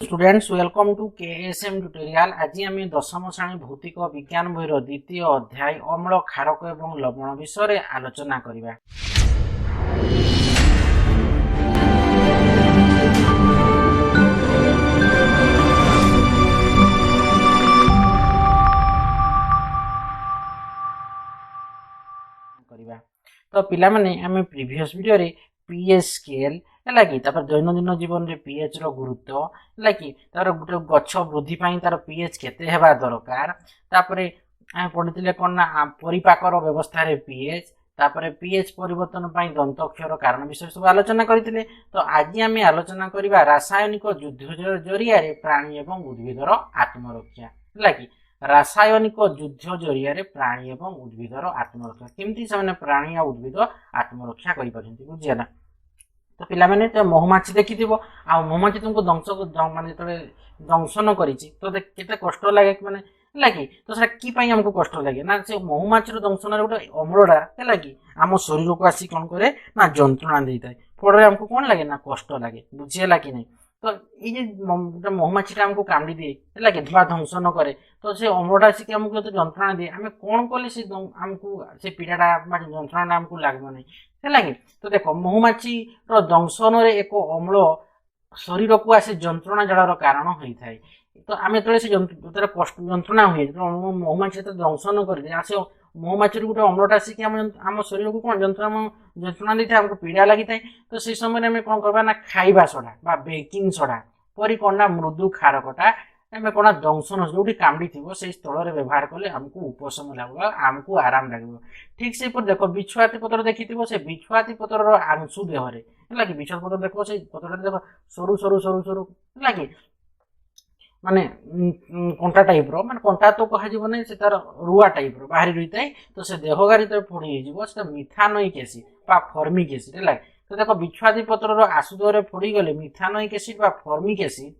Students welcome to KSM tutorial. आज आम दशम श्रेणी भौतिक विज्ञान बहिर द्वितीय अध्याय अम्ल क्षारक एवं लवण विषय आलोचना करबा। तो पिला माने आम प्रीवियस वीडियो रे पीएच स्केल है कि दैनंदिन जीवन में पीएच रो गुरुत्व है कि गोटे गछ वृद्धि तार पीएच केते हेबा दरकार तापरे आम पढ़ी कौन ना परिपाकर व्यवस्था रे पीएच तापरे पीएच परिवर्तन दंतक्षर कारण विषय सब आलोचना करते। तो आज आम आलोचना करबा रासायनिक युद्ध जरिया प्राणी एवं उद्भिदर आत्मरक्षा है कि रासायनिक युद्ध जरिया प्राणी एवं उद्भिदर आत्मरक्षा केमती से प्राणी आ उद्भिद आत्मरक्षा कर बुझीगला। तो पिला माने तो महुमाछी देखि आ महुमाछी तुमको माने दंशन करिछि तो केते कष्ट लागे माने लागी तो सेटा की पई हमको कष्ट लागे ना से महुमाछी रो दंशन रे गोटे अम्लडा है लागी आम शरीर को आसी कोन करे ना जंत्रणा देइताय फळे हमको कोन लागे ना कष्ट लागे बुझियला कि नहीं। तो ये जो महुमाछीटा हमको कामड़ी दिए है कि धुआ दंशन करे तो से अम्लटा आसिक आमको जो जंत्रणा दिए आम कौन कले से आमको से पीड़ाटा जंत्रणा आमको लागबो नहीं है लगे। तो देख महुमाछी रो दंशन रे एक अम्ल शरीर को आसे जंत्रणा जड़ार कारण होता है। तो आम जो से कष्ट जंत्रणा हुए महुमाछी दंशन कर आसे महुमाछी गोटे अम्लटा आसिक आम शरीर को कौन जंत्रणा दी था पीड़ा लगी था। तो से समय आम कौन करवा ना खाइबा सोडा बा बेकिंग सोडा परी कौन ना मृदु क्षारकटा आम कौन दंशन जो कामड़ी थी से स्थल व्यवहार कले आमको उपशम लगे आमको आराम लगे। ठीक से देख बिछुआती पत्र देखी से बिछुआती पत्र आंशु देहरे है कि बिछुआती पत्र देख से पत्र देख सरू सरू सरू सरू है कि माने कंटा टाइप रो माने कंटा तो कह ना से तार रुआ टाइप रो बाहरी रही है। तो से देहगारी तो फोड़ी हो मिथानोइक एसिड बा फॉर्मिक एसिड है। तो देख बिछुआती पत्र आसुदे फोड़ी गले मिथानोइक एसिड बा फॉर्मिक एसिड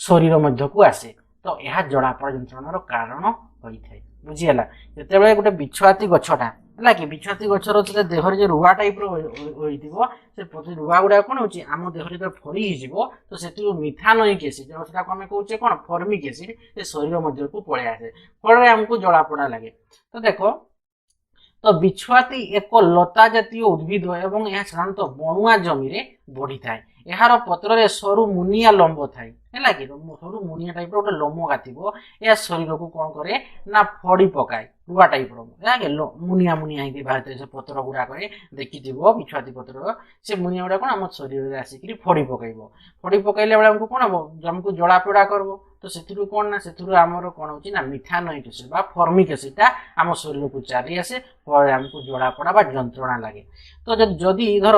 शरीर मध्य को आसे तो यह जड़ापड़ जंत्रणार कारण होता है बुझीगला। जिते गोटे बिछुआती गछटा है कि बिछुआती गछर देहर जो रुआ टाइप से रुआ गुड़ा कौन हो आम देहर जो फड़ी हो तो से मिथानोइक एसिड आम कहे कौन फॉर्मिक एसिड से शरीर मध्य को पलि आसे फल आमको जड़ापड़ा लगे। तो देख तो बिछुआती एक लता जातीय उद्भिद एवं यह साधारणतः बणुआ जमी बढ़ी थाए यार पत्र सरू मुनिया लंब थाए है कि सरू मुनिया टाइप गोटे लम गाथिबो या शरीर को कौन करे ना फड़ी पकाए रुआ टाइप मुनिया मुनिया होगी बाहर से पत्र गुड़ाक देखी बिछुआती पत्र से मुनिया गुड़ा कौन आम शरीर में आसिक फड़ी पकड़ फड़ी पकड़े बेले आमको कौन हम आमको जड़ापोड़ा करब तो से कौन ना से आमर कौन हो मिथानोइक एसिड बा फॉर्मिक एसिड आम शरीर को चली आसे फल आमको जड़ापोड़ा बा जंत्रणा लगे। तो जदि धर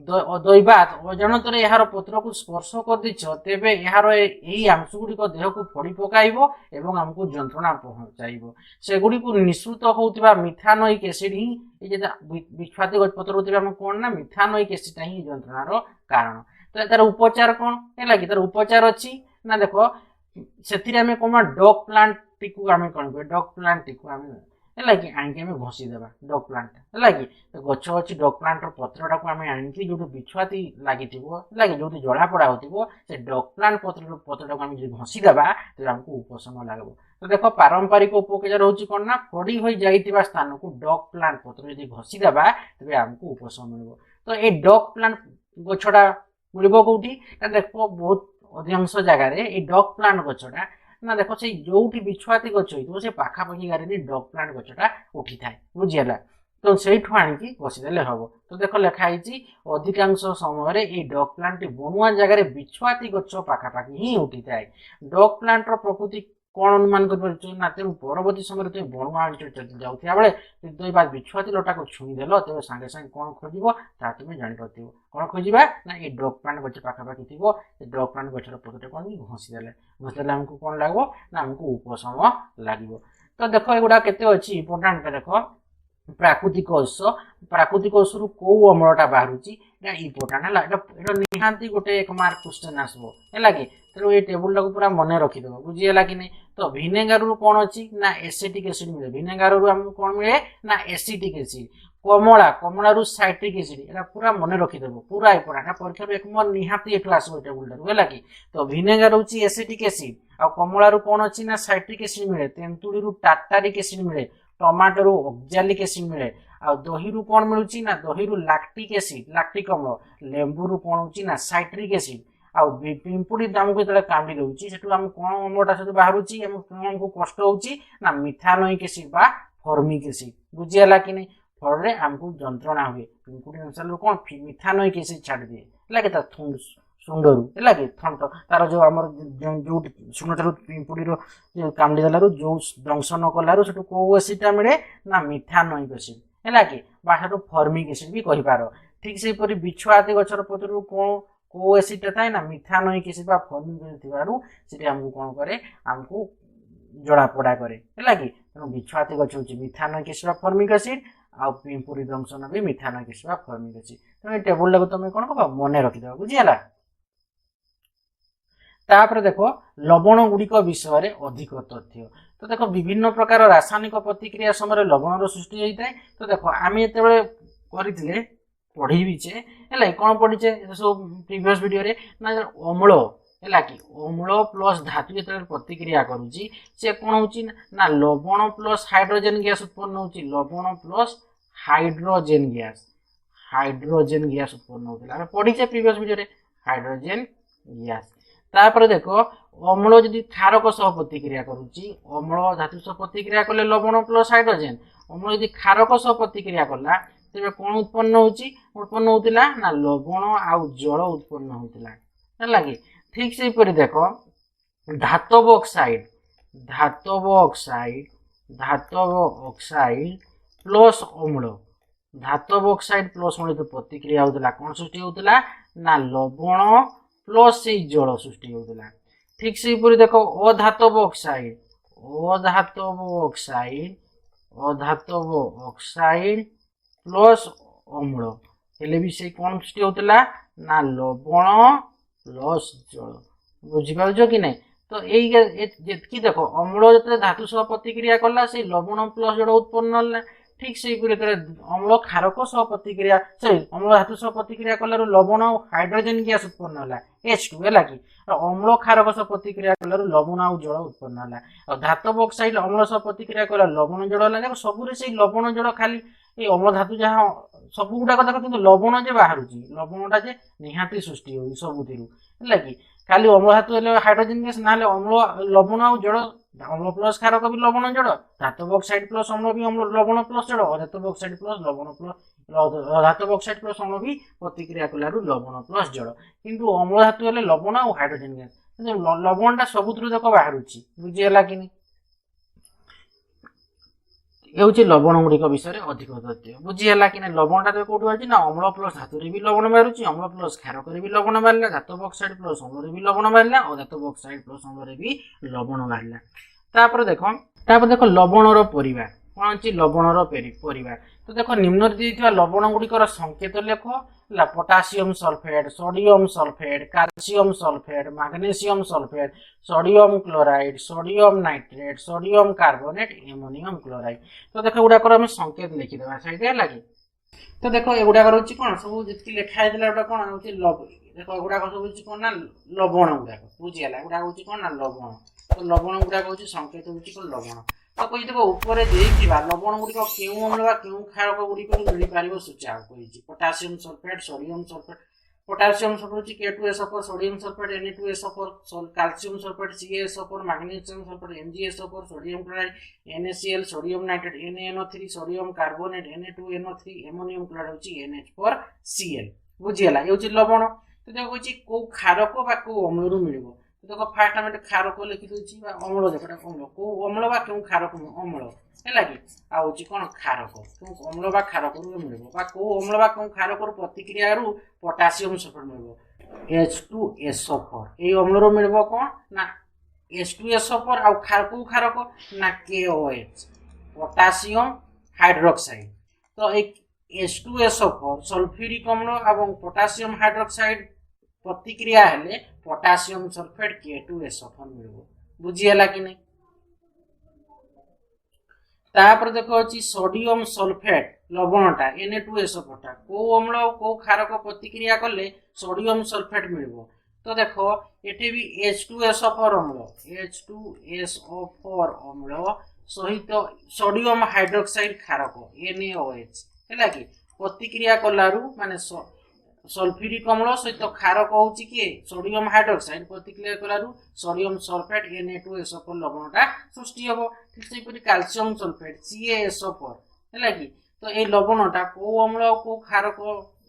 दैवात अजाणत यार पत्र को स्पर्श कर दीच तेबे यार यही अंशुगुड़िक देह को फड़ी पकाइबो एवं आमको जंत्रणा पहुंचाइबो सेगुड़ी को निःसृत होउतिबा मिथानोइक एसिड ही बिछुआती पत्र कौन ना मिथानोइक एसिड ही जंत्रणार कारण। तो तार उपचार कौन है कि तार उपचार अच्छी ना देख से आम कौन डग प्लांट टी आम कौन डग प्लांट टी है कि आनिक आम घसीदेवा डग प्लांट है कि तो गछ अच्छी डग प्लांट पत्रटा को आम आनिकी जो बिछुआती लगी है जो जड़ापड़ा हो डग प्लांट पत्रटा को आम घसीदेवा तो आमको उपशम लगे। तो देख पारंपरिक उपचार हूँ कौन ना फड़ी हो जाइए स्थान को डग प्लांट पत्र जो घसीदेवा तेज आमको उपशम मिल। तो ये डग प्लांट गछटा मिल कौटी देख बहुत अधिकांश जगार ये डग प्लांट गछटा ना देख से जो बिछुआती गछ हो से पाखापाखि गारे डग प्लांट गछटा उठी थाए बुझीगला। तो से आनिकी घसीदेले हम। तो देख लिखाई अधिकांश समय ये डग प्लांट बणुआ जगार बिछुआती गछ पाखापाखि ही उठी थाए। डग प्लांट प्रकृति कौन अनुमान कर तेणु परवर्ती समय तुम बणुआ अंचल जाऊा बेले बिछुआती लटा को छुईदेल तेज सागे सागे कौन खोज तुम जापर कौन खोजा ना ये डग प्लांट गच पाखापाखि थी डग प्लांट गचर पत्र कौन घसीदेले घसीदेले आमको कौन लगे ना आमको उपशम लगे। तो देख एगुड़ा के इम्पोर्टाट देख प्राकृतिक उत्स कौ अम्लटा बाहर इम्पोर्टाट है निहांती गोटे 1 मार्क क्वेश्चन आसबो है कि तेणु ये टेबुल टाक पूरा मन रखिदेव बुझीगला कि नहीं। तो भिनेगार कौन अच्छी ना एसिटिक एसिड मिले भिनेगार आमको कौन मिले ना एसिटिक एसिड कमला कमला रु साइट्रिक एसिड एटा पूरा मन रखी देबो पूरा इम्पोर्टेंट परीक्षा रे एक नंबर निहाती एठु आसबो टेबुल रे होला कि तो विनेगर होची एसिटिक एसिड आ कमला रु कोन अछि ना साइट्रिक एसिड मिले तेंतुली रु टार्टारिक एसिड मिले टमाटो रु ऑक्सैलिक एसिड मिले आ दही रु कोन मिलुची ना दही रु लैक्टिक एसिड लैक्टिक अम्ल लेंबू रु कोन होची ना साइट्रिक एसिड आ पिंपुड़ी दामको जेतले कांडी दउची सेटु हम कोन अम्लटा से बाहरुची हमको कष्ट होची ना मिथानोइक एसिड बा फॉर्मिक एसिड बुझियाला कि नै फल रे हमको जंत्रणा हुए पिंपुड़ी अंशल कोन मिथानोइक एसिड छाड़ दिए लागे ता सुंदर लागे थंट तार जो हमर जो सुनटर पिंपुड़ी रो कांडी दलारु जो दंशन कलारु सेटु को एसिडटा मिले ना मिथानोइक एसिड हैला कि बाहरु फॉर्मिक एसिड भी कहि पारो ठीक से परि बिछुआती गछर पत्रु को एसिड थाए ना मिथानोइक एसिड बा फॉर्मिक एसिड थिबारु सेठी हमको कोन करे हमको जड़ा पड़ा करे हैला कि तनो बिछुआती गछ होची मिथानोइक एसिड बा फॉर्मिक एसिड आ पिंपुड़ी दंशन भी मिथानोइक एसिड बा फॉर्मिक एसिड तो ए टेबल लागो तमे कोन कहबा मने रखि देबा बुझियाला तापर देखो लवण गुड़िक विषय रे अधिक तथ्य तो देखो विभिन्न प्रकार रासायनिक प्रतिक्रिया समय लवण सृष्टि होता है तो देखो आम ये करते पढ़ी बीचे है कौन पढ़ीचे सब प्रीवियस वीडियो रे ना अम्ल है कि अम्ल प्लस धातु जो प्रतिक्रिया करुच्ची से कौन होची ना लवण प्लस हाइड्रोजन गैस उत्पन्न होची लवण प्लस हाइड्रोजन गैस उत्पन्न होता पढ़ीचे प्रीवियस वीडियो रे हाइड्रोजन गैस तापर देखो अम्ल जदि क्षारक सह प्रतिक्रिया करुच्ची अम्ल धातु सह प्रतिक्रिया कले लवण प्लस हाइड्रोजन अम्ल जदि क्षारक सह प्रतिक्रिया कला तेरे कौन उत्पन्न होतिला ना लवण आउ जल उत्पन्न होतिला है कि ठीक से परि देखो धातव ऑक्साइड प्लस अम्ल धातव ऑक्साइड प्लस अम्ल प्रतिक्रिया होतिला कौन सृष्टि होतिला ना लवण प्लस से जल सृष्टि होतिला ठीक से परि देखो अधातव ऑक्साइड प्लस अम्ल हेले भी से कौन सृष्टि होतिला ना लवण प्लस जल बुझी पाउछो कि नै तो एई देखो अम्ल जते धातु सह प्रतिक्रिया कला से लवण प्लस जल उत्पन्न होला ठीक से अम्ल क्षारक सह प्रतिक्रिया अम्ल धातु सह प्रतिक्रिया कलार लवण और हाइड्रोजन गैस उत्पन्न होला H2 है कि अम्ल क्षारक सह प्रतिक्रिया कलार लवण और जल उत्पन्न होला और धातव ऑक्साइड अम्ल सह प्रतिक्रिया कला लवण जल होला सबुरे से लवण जल खाली ए अम्ल धातु जहाँ सब गुड़ाक देख कि लवण जे बाहर लवणटा जे निहाती सृष्टि हो सबुथिरु है कि खाली अम्ल धातु हाइड्रोजन गैस ना अम्ल लवण और जल अम्ल प्लस क्षारक भी लवण जड़ धातव ऑक्साइड प्लस अम्ल भी अम्ल लवण प्लस जड़ अधातव ऑक्साइड प्लस लवण प्लस धातव ऑक्साइड प्लस अम्ल भी प्रतिक्रिया कलारू लवण प्लस जड़ किंतु अम्ल धातु हेले लवण और हाइड्रोजन गैस लवणटा सबुथिरु देख बाहर बुझीगला कि नहीं ये लवण गुड़िक विषय अधिक तथ्य बुझीगला कि लवणटा तो कौट बाहर ना अम्ल प्लस धातु भी लवण बाहर अम्ल प्लस क्षारक भी लवण बाहर धातव ऑक्साइड प्लस अम्ल भी लवण बाहर और धातव ऑक्साइड प्लस अम्ल भी लवण बाहर देखो लवणर परिवार कौन अच्छी लवणर परिवार तो देखो निम्न दिया लवण गुड़िकर संकेत लेख potassium sulphate sodium sulphate calcium sulphate magnesium sulphate sodium chloride sodium nitrate sodium carbonate ammonium chloride तो देखो गुड़ाकर आम संकेत लिखिदेवा सही लगे तो देखो एगुड़ाक रोचे कौन सब जी लिखाई कौन हो देखो एगुड़ाक सब कौन ना लवण गुड़ाक बुझीगला एगुड़ाक हूँ कौन ना लवण तो लवण गुड़ाक हूँ संकेत हूँ कौन लवण तो कही देखो ऊपर लवण गुड़िक क्यों अम्ल क्यों क्षारक गुड़िक मिल पार सूचाक potassium sulphate sodium sulphate potassium sulphate K2SO4 sodium sulphate Na2SO4 calcium sulphate CaSO4 magnesium sulphate MgSO4 sodium chloride NaCl sodium nitrate NaNO3 sodium carbonate Na2NO3 ammonium chloride NH4Cl बुझीगला ये लवण तो देखो कौ क्षारक बा कौ अम्ल रु मिल तो देखो फास्ट आम क्षारक लिखि दूसरी अम्ल देखो अम्ल कौ अम्ल बा क्यों क्षारक अम्ल है कि आउ कौन क्षारक क्यों अम्ल बा क्षारक मिल कौ अम्ल बा क्यों क्षारक प्रतिक्रिया पोटासियम सल्फेट मिल H2SO4 ये अम्ल रु मिल कौन ना H2SO4 आउ कौ क्षारक ना KOH पोटासियम हाइड्रोक्साइड तो एक H2SO4 सल्फ्यूरिक अम्ल और पोटासियम हाइड्रोक्साइड प्रतिक्रिया हेले पोटासियम सल्फेट K2SO4 मिल बुझीगला कि नहीं तापर देखो अछि सोडियम सल्फेट लवणटा Na2SO4 टा को अम्ल और को क्षारक प्रतिक्रिया कले सोडियम सल्फेट मिलबो। तो देखो एठी भी H2SO4 अम्ल H2SO4 अम्ल सहित सोडियम हाइड्रोक्साइड क्षारक NaOH हैला कि प्रतिक्रिया कलारु माने सल्फ्यूरिक अम्ल सहित क्षारक होउची कि सोडियम हाइड्रोक्साइड प्रतिक्रिया कलारु सोडियम सल्फेट Na2SO4 लवणटा सृष्टि हबो। ठीक सेपरि कैल्शियम सल्फेट CaSO4 हैला कि तो ए लवणटा को अम्ल और को क्षारक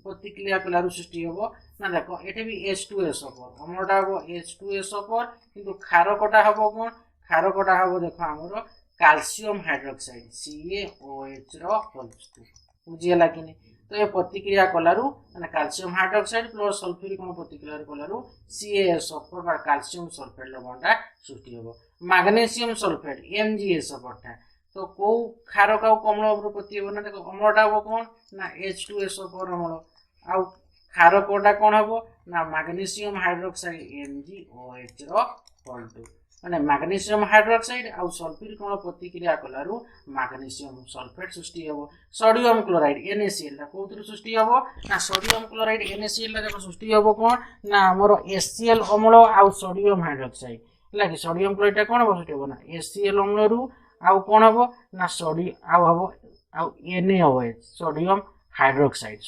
प्रतिक्रिया कलारु सृष्टि हबो ना देखो एठी भी H2SO4 अम्लटा हबो H2SO4 किंतु क्षारकटा हबो कोन क्षारकटा हबो देखो हमरो कैल्शियम हाइड्रोक्साइड CaOH रो वस्तु बुझियला कि नै। तो ये प्रतिक्रिया कलारु माने कैल्शियम हाइड्रोक्साइड प्लस सल्फ्यूरिक अम्ल प्रतिक्रिया कलारु CaSO4 बा कैल्शियम सल्फेट लवणटा सृष्टि हबो। मैग्नीशियम सल्फेट MgSO4 टा तो को क्षारक और अम्ल प्रति हबो ना देखो अम्लटा हबो कोन ना H2SO4 अम्ल आ क्षारकटा कोन हबो ना मैग्नीशियम हाइड्रोक्साइड MgOH रो वस्तु माने मैग्नीशियम हाइड्रोक्साइड और सल्फ्यूरिक अम्ल प्रतिक्रिया कलारु मैग्नीशियम सल्फेट सृष्टि हबो। सोडियम क्लोराइड NaCl ला कोथुर सृष्टि हबो ना सोडियम क्लोराइड NaCl ला देखो सृष्टि हबो कोन ना हमर HCl अम्ल और सोडियम हाइड्रोक्साइड हैला कि सोडियम क्लोराइड कोन हबो सृष्टि हबो ना HCl अम्ल रु आ कोन हबो ना सोडियम आ हबो आ NaOH सोडियम हाइड्रोक्साइड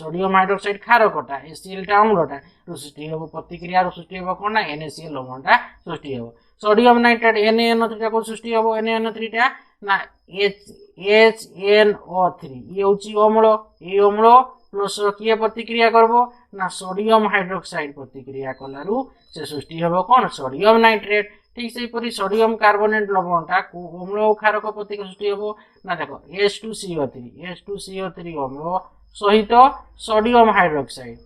क्षारकटा HCl टा अम्लटा सृष्टि हबो प्रतिक्रिया रो सृष्टि हबो कोन ना NaCl लवणटा सृष्टि हबो। सोडियम नाइट्रेट NaNO3 टा को सृष्टि हबो NaNO3 टा ना HNO3 ये होची अम्ल ए अम्ल प्लस किए प्रतिक्रिया करबो ना सोडियम हाइड्रोक्साइड प्रतिक्रिया कलारु से सृष्टि हबो कोन सोडियम नाइट्रेट। ठीक से परि सोडियम कार्बोनेट लवणटा को अम्ल और क्षारक प्रतिक्रिया सृष्टि हबो ना देखो H2CO3 अम्ल सहित सोडियम हाइड्रोक्साइड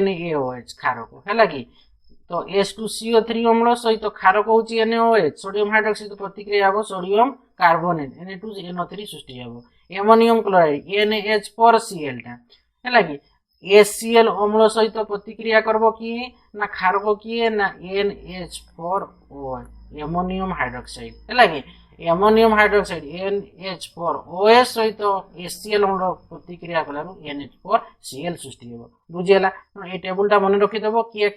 NaOH क्षारक हैला कि तो H2CO3 अम्ल सहित क्षारक होची NaOH सोडियम हाइड्रोक्साइड प्रतिक्रिया हबो सोडियम कार्बोनेट Na2NO3 सृष्टि हबो। एमोनियम क्लोराइड NaH4Cl टा हैला कि HCl अम्ल सहित प्रतिक्रिया करबो कि ना क्षारक कि ना NH4OH एमोनियम हाइड्रोक्साइड हैला कि एमोनियम हाइड्रोक्साइड NH4OH सहित HCl अम्ल प्रतिक्रिया कलारु NH4Cl सृष्टि हबो बुझियला। ए टेबलटा मन रखि देबो कि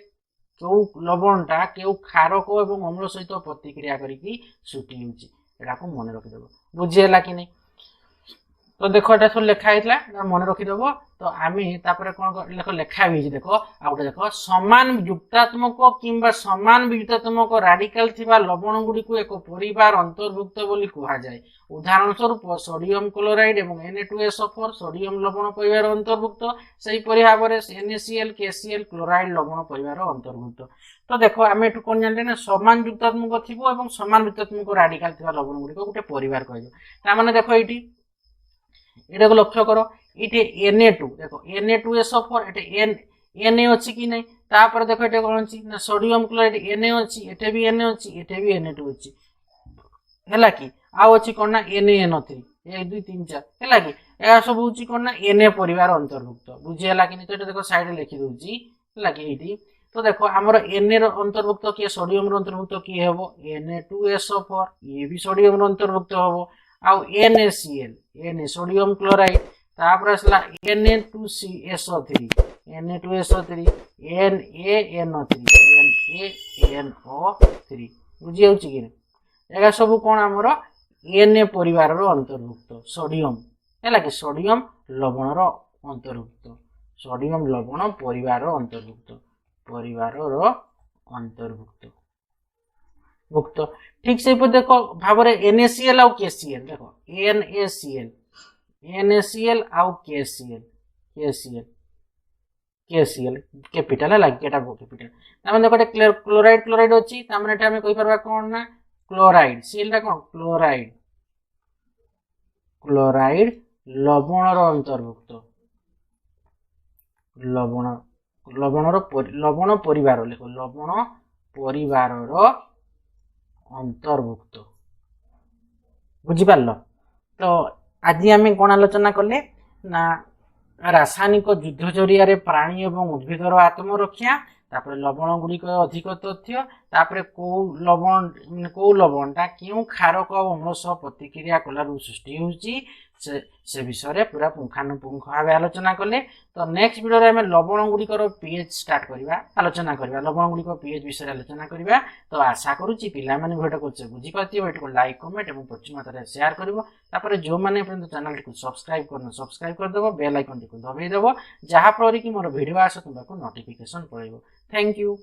केउ लवणटा केउ क्षारक एवं अम्ल सहित प्रतिक्रिया करिकि सृष्टि होउची एटा को मन रखि देबो बुझियला कि नै। तो देखो एटा सब लिखा हैतला मन रखि देबो तो आमे तापर कोन लेखो लिखा होई देखो आ उठे देखो समान युक्तात्मक किंबा समान वियुक्तात्मक राडिकल थिबा लवण गुडी को एक परिवार अंतर्भुक्त बोली कहा जाय। उदाहरण स्वरूप सोडियम क्लोराइड एवं Na2SO4 सोडियम लवण परिवार अंतर्भुक्त सही परि भाबरे NaCl KCl क्लोराइड लवण परिवार अंतर्भुक्त। तो देखो आमे एटु कोन जानले ना समान युक्तात्मक थिबो एवं समान वियुक्तात्मक राडिकल थिबा लवण गुडी को गुटे परिवार कहजो ता माने देखो एटी एटा को लक्ष्य करो इटे Na2 देखो Na2SO4 एटे Na अछि कि नै तापर देखो एटा कोन अछि ना सोडियम क्लोराइड Na अछि एटे भी Na अछि एटे भी Na2 अछि हैला कि आ अछि कोन ना NaNO3 1 2 3 4 हैला कि ए सब अछि कोन ना Na परिवार अंतर्भुक्त बुझियला कि नै। तो एटा देखो साइड लिखि दोछि हैला कि एटी तो देखो हमर Na रो अंतर्भुक्त कि सोडियम रो अंतर्भुक्त कि हेबो Na2SO4 ये भी सोडियम रो अंतर्भुक्त हबो आ NaCl Na सोडियम क्लोराइड तापर असला Na2SO3 NaNO3 बुझि होउची कि एगा सब कोन हमर Na परिवार रो अंतर्भुक्त सोडियम हैला कि सोडियम लवण रो अंतर्भुक्त सोडियम लवण परिवार रो अंतर्भुक्त भुक्त। ठीक से पर देखो भाबरे NaCl और KCl देखो NaCl और KCl कैपिटल है लाइक केटा कैपिटल तामे देखो एटा क्लोराइड अछि तामे एटा हम कहि परबा कोन ना क्लोराइड Cl टा कोन क्लोराइड लवण रो अंतर्भुक्त लवण परिवार लिखो लवण परिवार रो अंतर्भुक्त बुझि पारलो। तो आज आम कौन आलोचना कले ना रासायनिक युद्ध जरिया प्राणी एवं उद्भिदर आत्मरक्षा तापर लवण गुड़िक अधिक तथ्य तापर कौ लवणटा क्यों क्षारक अम्ल सह प्रतिक्रिया कलारू सृष्टि होउची से विषय पूरा पुंखानुपुंख भाव आलोचना कले। तो नेक्स्ट वीडियो रे हमें लवण गुड़िकर पीएच स्टार्ट करबा आलोचना करबा लवण गुड़िक पीएच विषय आलोचना करबा। तो आशा करूची पिला माने वीडियो को बुझी पाती वीडियो को लाइक कमेंट एवं प्रचुर मात्रा शेयर करबो। तापर जो माने पर्यंत चैनल को सब्सक्राइब करनो सब्सक्राइब कर देबो बेल आइकन को दबाई देबो जहा पर कि मोर वीडियो आसो तुमको नोटिफिकेशन पड़ेबो। Thank you.